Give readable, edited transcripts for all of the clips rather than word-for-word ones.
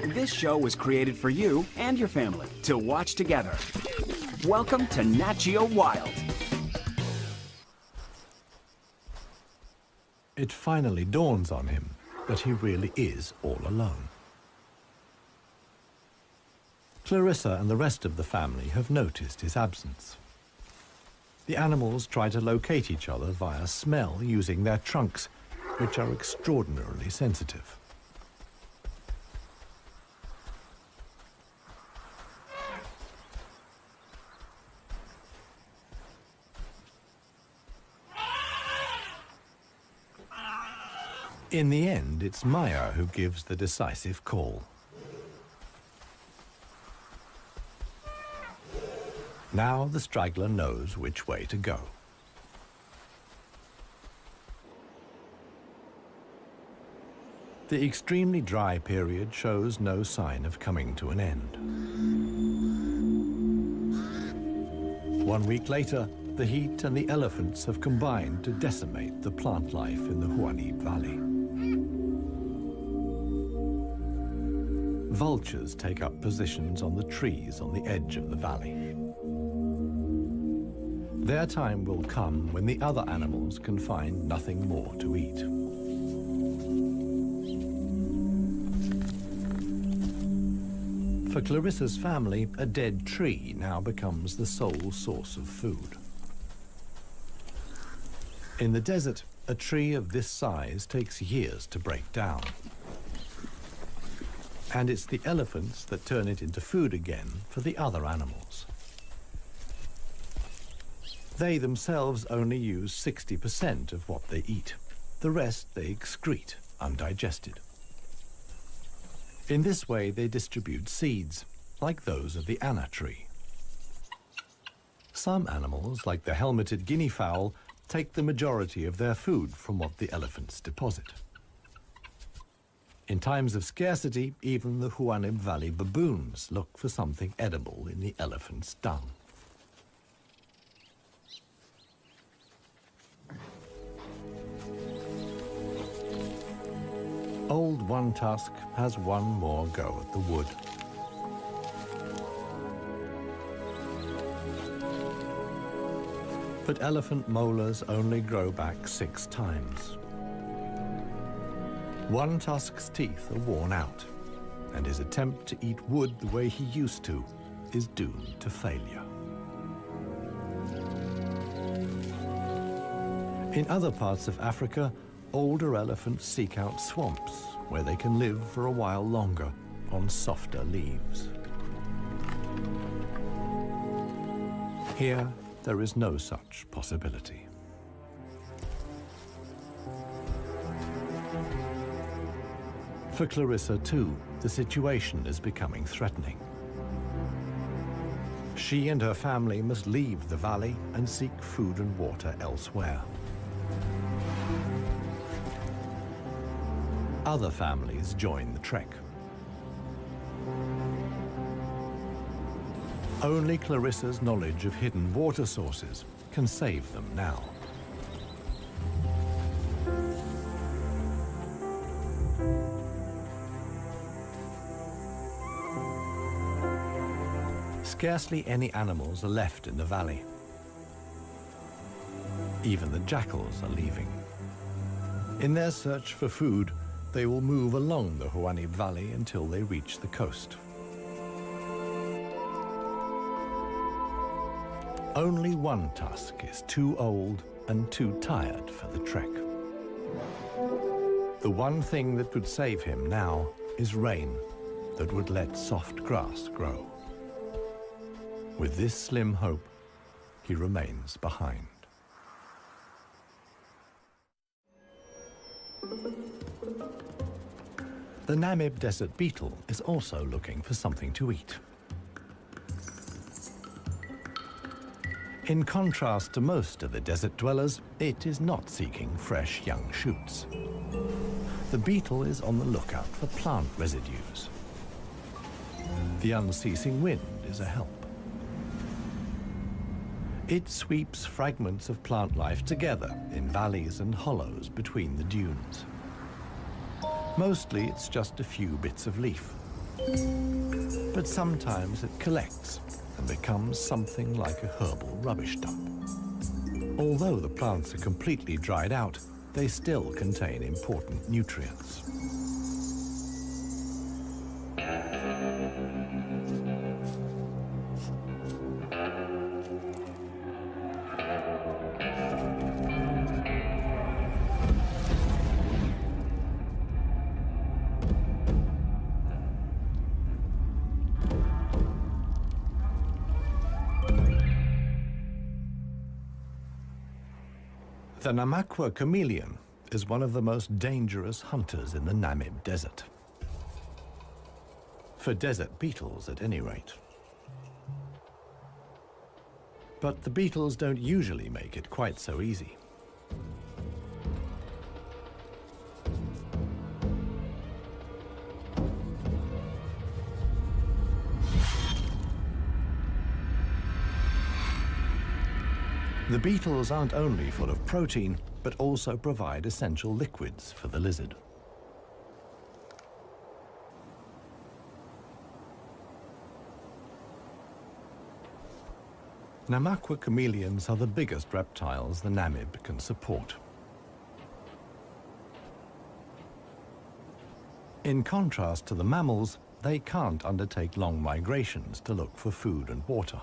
This show was created for you and your family to watch together. Welcome to Nat Geo Wild. It finally dawns on him that he really is all alone. Clarissa and the rest of the family have noticed his absence. The animals try to locate each other via smell using their trunks, which are extraordinarily sensitive. In the end, it's Maya who gives the decisive call. Now the straggler knows which way to go. The extremely dry period shows no sign of coming to an end. 1 week later, the heat and the elephants have combined to decimate the plant life in the Huanib Valley. Vultures take up positions on the trees on the edge of the valley. Their time will come when the other animals can find nothing more to eat. For Clarissa's family, a dead tree now becomes the sole source of food. In the desert, a tree of this size takes years to break down. And it's the elephants that turn it into food again for the other animals. They themselves only use 60% of what they eat. The rest they excrete undigested. In this way, they distribute seeds, like those of the anna tree. Some animals, like the helmeted guinea fowl, take the majority of their food from what the elephants deposit. In times of scarcity, even the Huanib Valley baboons look for something edible in the elephant's dung. Old One Tusk has one more go at the wood. But elephant molars only grow back 6 times. One Tusk's teeth are worn out, and his attempt to eat wood the way he used to is doomed to failure. In other parts of Africa, older elephants seek out swamps where they can live for a while longer on softer leaves. Here, there is no such possibility. For Clarissa, too, the situation is becoming threatening. She and her family must leave the valley and seek food and water elsewhere. Other families join the trek. Only Clarissa's knowledge of hidden water sources can save them now. Scarcely any animals are left in the valley. Even the jackals are leaving. In their search for food, they will move along the Huanib Valley until they reach the coast. Only One Tusk is too old and too tired for the trek. The one thing that could save him now is rain that would let soft grass grow. With this slim hope, he remains behind. The Namib desert beetle is also looking for something to eat. In contrast to most of the desert dwellers, it is not seeking fresh young shoots. The beetle is on the lookout for plant residues. The unceasing wind is a help. It sweeps fragments of plant life together in valleys and hollows between the dunes. Mostly it's just a few bits of leaf, But sometimes it collects and becomes something like a herbal rubbish dump. Although the plants are completely dried out, they still contain important nutrients. The Namaqua chameleon is one of the most dangerous hunters in the Namib Desert. For desert beetles, at any rate. But the beetles don't usually make it quite so easy. The beetles aren't only full of protein, but also provide essential liquids for the lizard. Namaqua chameleons are the biggest reptiles the Namib can support. In contrast to the mammals, they can't undertake long migrations to look for food and water.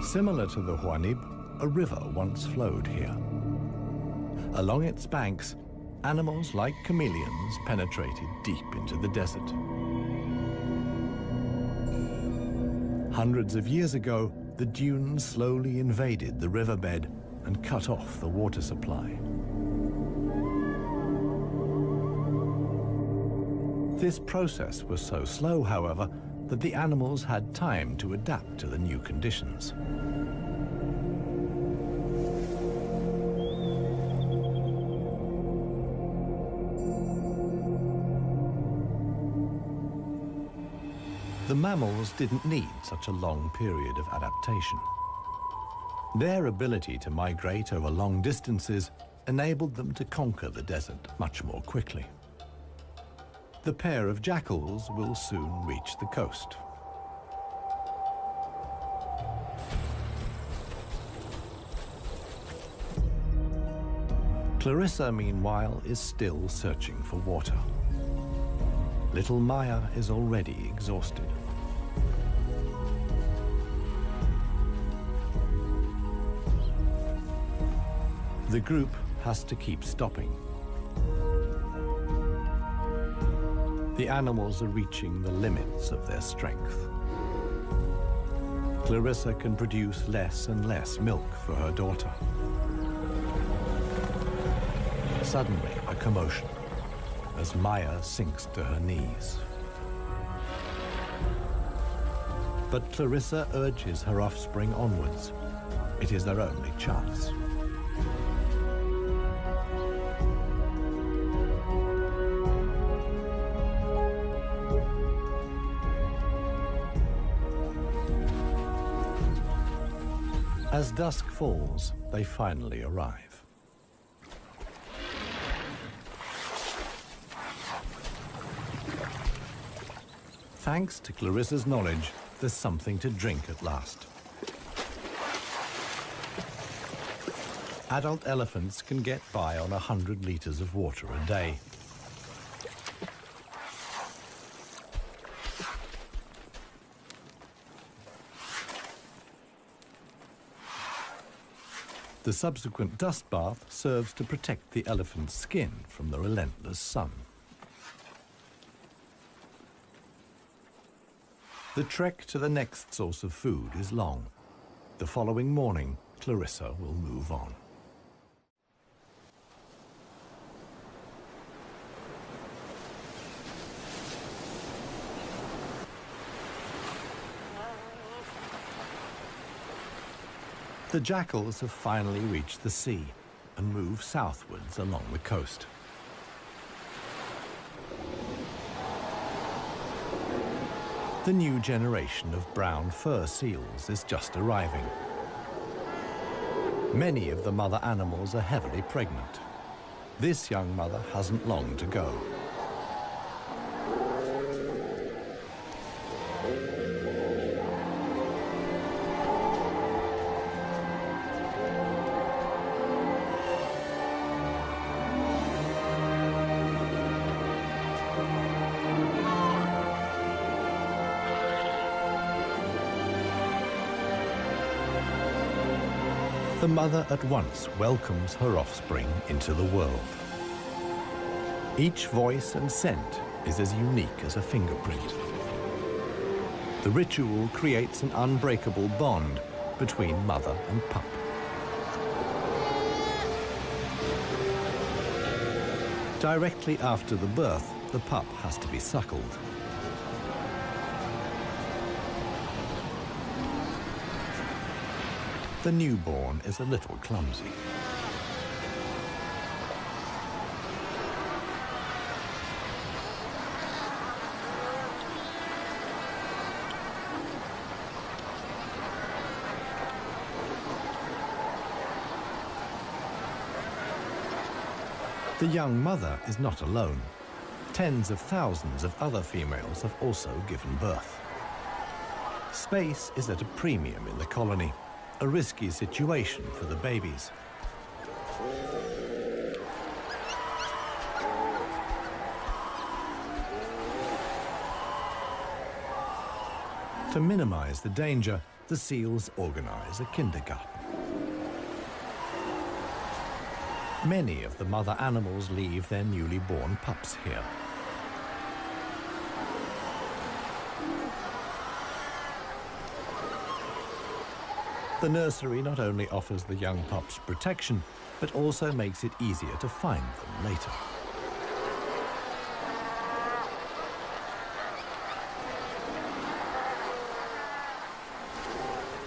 Similar to the Huanib, a river once flowed here. Along its banks, animals like chameleons penetrated deep into the desert. Hundreds of years ago, the dunes slowly invaded the riverbed and cut off the water supply. This process was so slow, however, that the animals had time to adapt to the new conditions. The mammals didn't need such a long period of adaptation. Their ability to migrate over long distances enabled them to conquer the desert much more quickly. The pair of jackals will soon reach the coast. Clarissa, meanwhile, is still searching for water. Little Maya is already exhausted. The group has to keep stopping. The animals are reaching the limits of their strength. Clarissa can produce less and less milk for her daughter. Suddenly, a commotion as Maya sinks to her knees. But Clarissa urges her offspring onwards. It is their only chance. As dusk falls, they finally arrive. Thanks to Clarissa's knowledge, there's something to drink at last. Adult elephants can get by on 100 liters of water a day. The subsequent dust bath serves to protect the elephant's skin from the relentless sun. The trek to the next source of food is long. The following morning, Clarissa will move on. The jackals have finally reached the sea and move southwards along the coast. The new generation of brown fur seals is just arriving. Many of the mother animals are heavily pregnant. This young mother hasn't long to go. The mother at once welcomes her offspring into the world. Each voice and scent is as unique as a fingerprint. The ritual creates an unbreakable bond between mother and pup. Directly after the birth, the pup has to be suckled. The newborn is a little clumsy. The young mother is not alone. Tens of thousands of other females have also given birth. Space is at a premium in the colony, a risky situation for the babies. To minimize the danger, the seals organize a kindergarten. Many of the mother animals leave their newly born pups here. The nursery not only offers the young pups protection, but also makes it easier to find them later.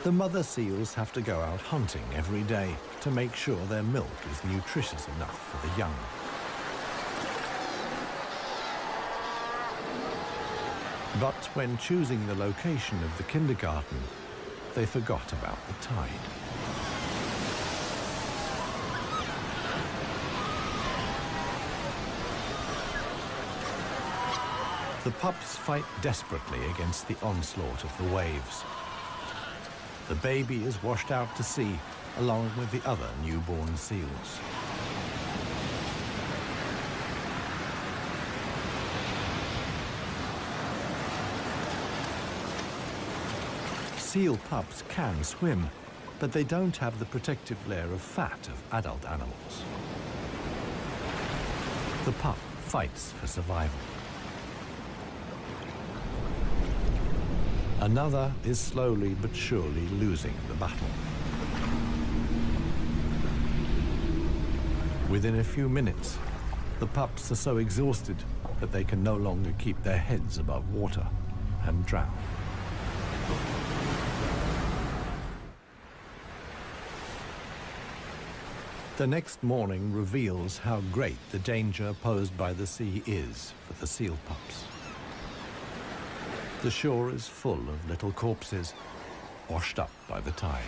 The mother seals have to go out hunting every day to make sure their milk is nutritious enough for the young. But when choosing the location of the kindergarten, they forgot about the tide. The pups fight desperately against the onslaught of the waves. The baby is washed out to sea along with the other newborn seals. Seal pups can swim, but they don't have the protective layer of fat of adult animals. The pup fights for survival. Another is slowly but surely losing the battle. Within a few minutes, the pups are so exhausted that they can no longer keep their heads above water and drown. The next morning reveals how great the danger posed by the sea is for the seal pups. The shore is full of little corpses, washed up by the tide.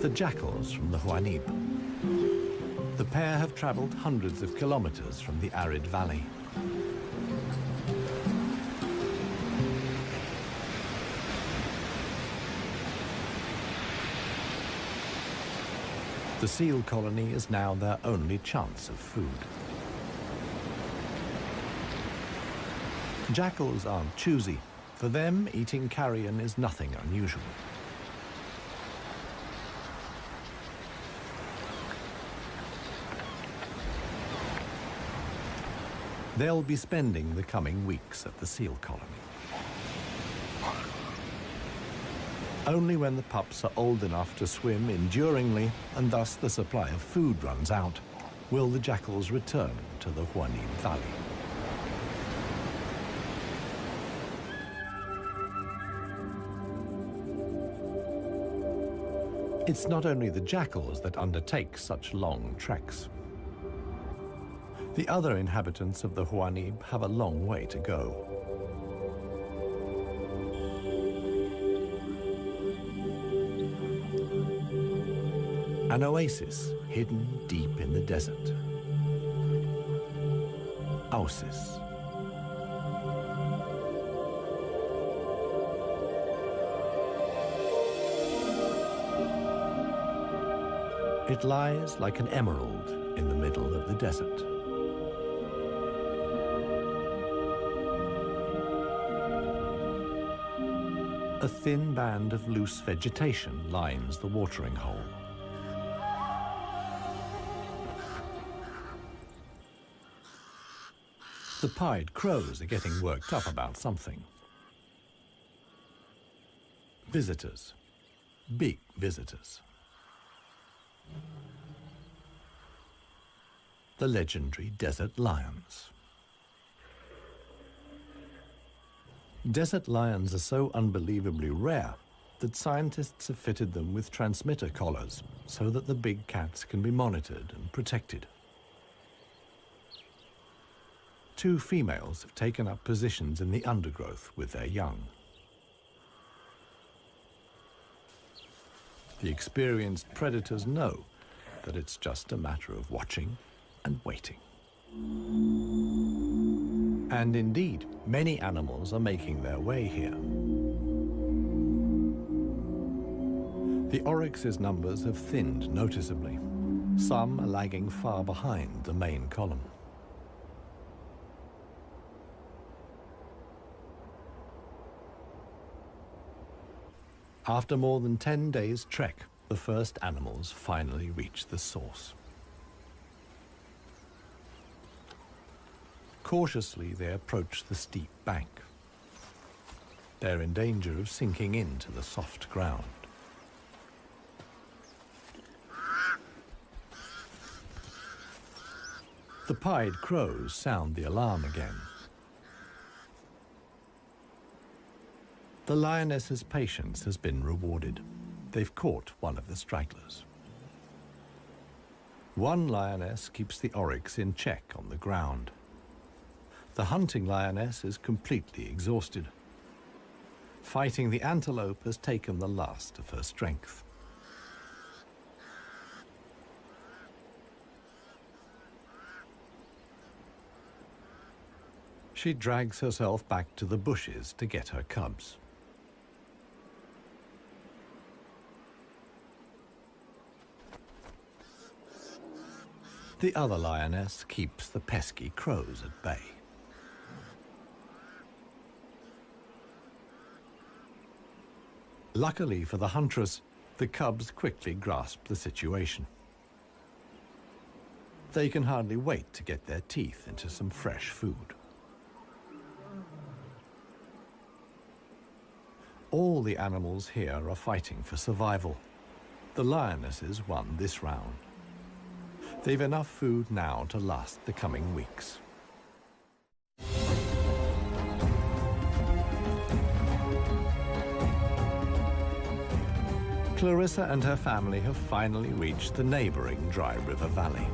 The jackals from the Huanib. The pair have traveled hundreds of kilometers from the arid valley. The seal colony is now their only chance of food. Jackals aren't choosy. For them, eating carrion is nothing unusual. They'll be spending the coming weeks at the seal colony. Only when the pups are old enough to swim enduringly, and thus the supply of food runs out, will the jackals return to the Huanib Valley. It's not only the jackals that undertake such long treks. The other inhabitants of the Huanib have a long way to go. An oasis hidden deep in the desert. Oasis. It lies like an emerald in the middle of the desert. A thin band of loose vegetation lines the watering hole. The pied crows are getting worked up about something. Visitors. Big visitors. The legendary desert lions. Desert lions are so unbelievably rare that scientists have fitted them with transmitter collars so that the big cats can be monitored and protected. Two females have taken up positions in the undergrowth with their young. The experienced predators know that it's just a matter of watching and waiting. And indeed, many animals are making their way here. The oryx's numbers have thinned noticeably. Some are lagging far behind the main column. After more than 10 days' trek, the first animals finally reach the source. Cautiously, they approach the steep bank. They're in danger of sinking into the soft ground. The pied crows sound the alarm again. The lioness's patience has been rewarded. They've caught one of the stragglers. One lioness keeps the oryx in check on the ground. The hunting lioness is completely exhausted. Fighting the antelope has taken the last of her strength. She drags herself back to the bushes to get her cubs. The other lioness keeps the pesky crows at bay. Luckily for the huntress, the cubs quickly grasp the situation. They can hardly wait to get their teeth into some fresh food. All the animals here are fighting for survival. The lionesses won this round. They've enough food now to last the coming weeks. Clarissa and her family have finally reached the neighboring Dry River Valley.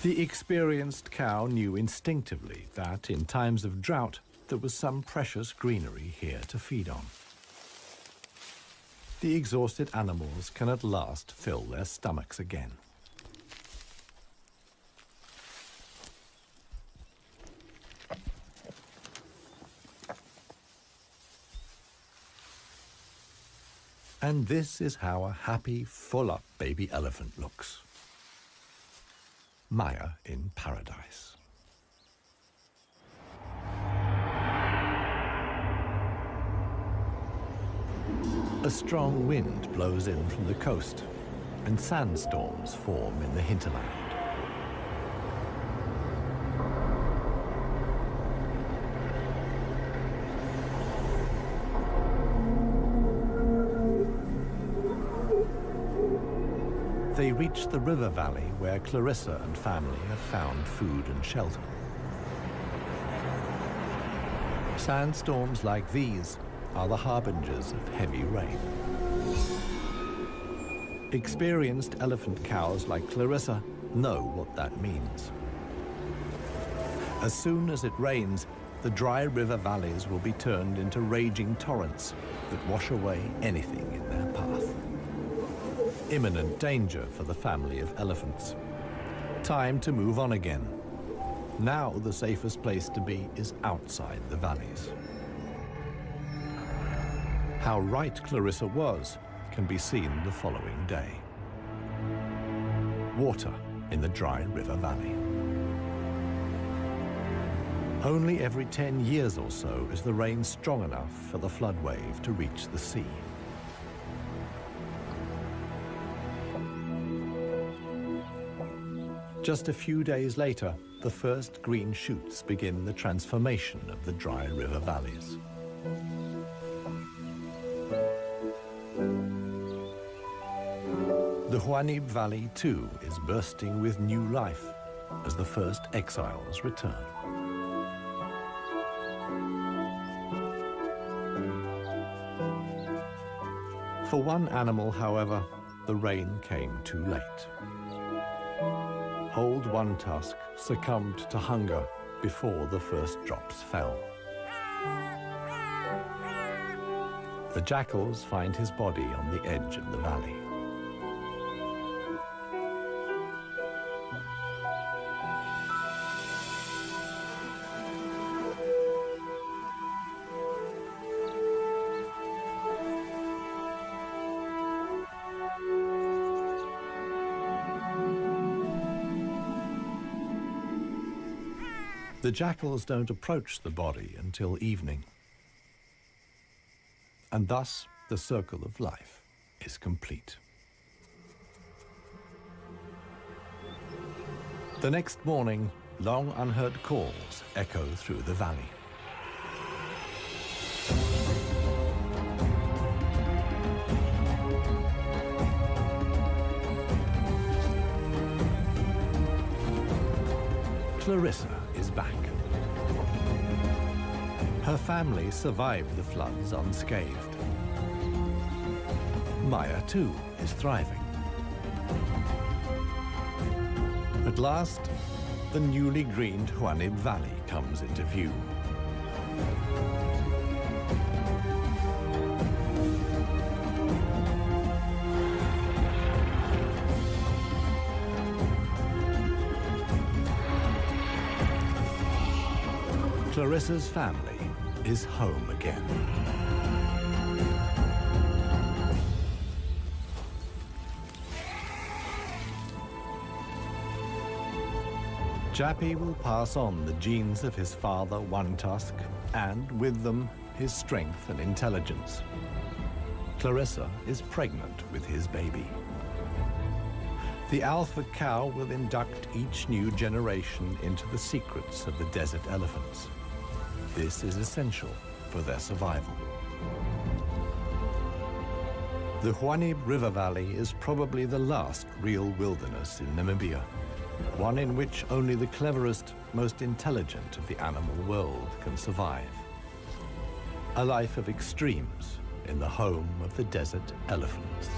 The experienced cow knew instinctively that in times of drought, there was some precious greenery here to feed on. The exhausted animals can at last fill their stomachs again. And this is how a happy, full-up baby elephant looks. Maya in paradise. A strong wind blows in from the coast, and sandstorms form in the hinterland. They reach the river valley where Clarissa and family have found food and shelter. Sandstorms like these are the harbingers of heavy rain. Experienced elephant cows like Clarissa know what that means. As soon as it rains, the dry river valleys will be turned into raging torrents that wash away anything in their path. Imminent danger for the family of elephants. Time to move on again. Now the safest place to be is outside the valleys. How right Clarissa was can be seen the following day. Water in the dry river valley. Only every 10 years or so is the rain strong enough for the flood wave to reach the sea. Just a few days later, the first green shoots begin the transformation of the dry river valleys. The Huanib Valley, too, is bursting with new life as the first exiles return. For one animal, however, the rain came too late. Old One Tusk succumbed to hunger before the first drops fell. The jackals find his body on the edge of the valley. The jackals don't approach the body until evening. And thus, the circle of life is complete. The next morning, long unheard calls echo through the valley. Clarissa is back. Her family survived the floods unscathed. Maya, too, is thriving. At last, the newly greened Huanib Valley comes into view. Clarissa's family is home again. Jappy will pass on the genes of his father, One Tusk, and with them, his strength and intelligence. Clarissa is pregnant with his baby. The alpha cow will induct each new generation into the secrets of the desert elephants. This is essential for their survival. The Huanib River Valley is probably the last real wilderness in Namibia, one in which only the cleverest, most intelligent of the animal world can survive. A life of extremes in the home of the desert elephants.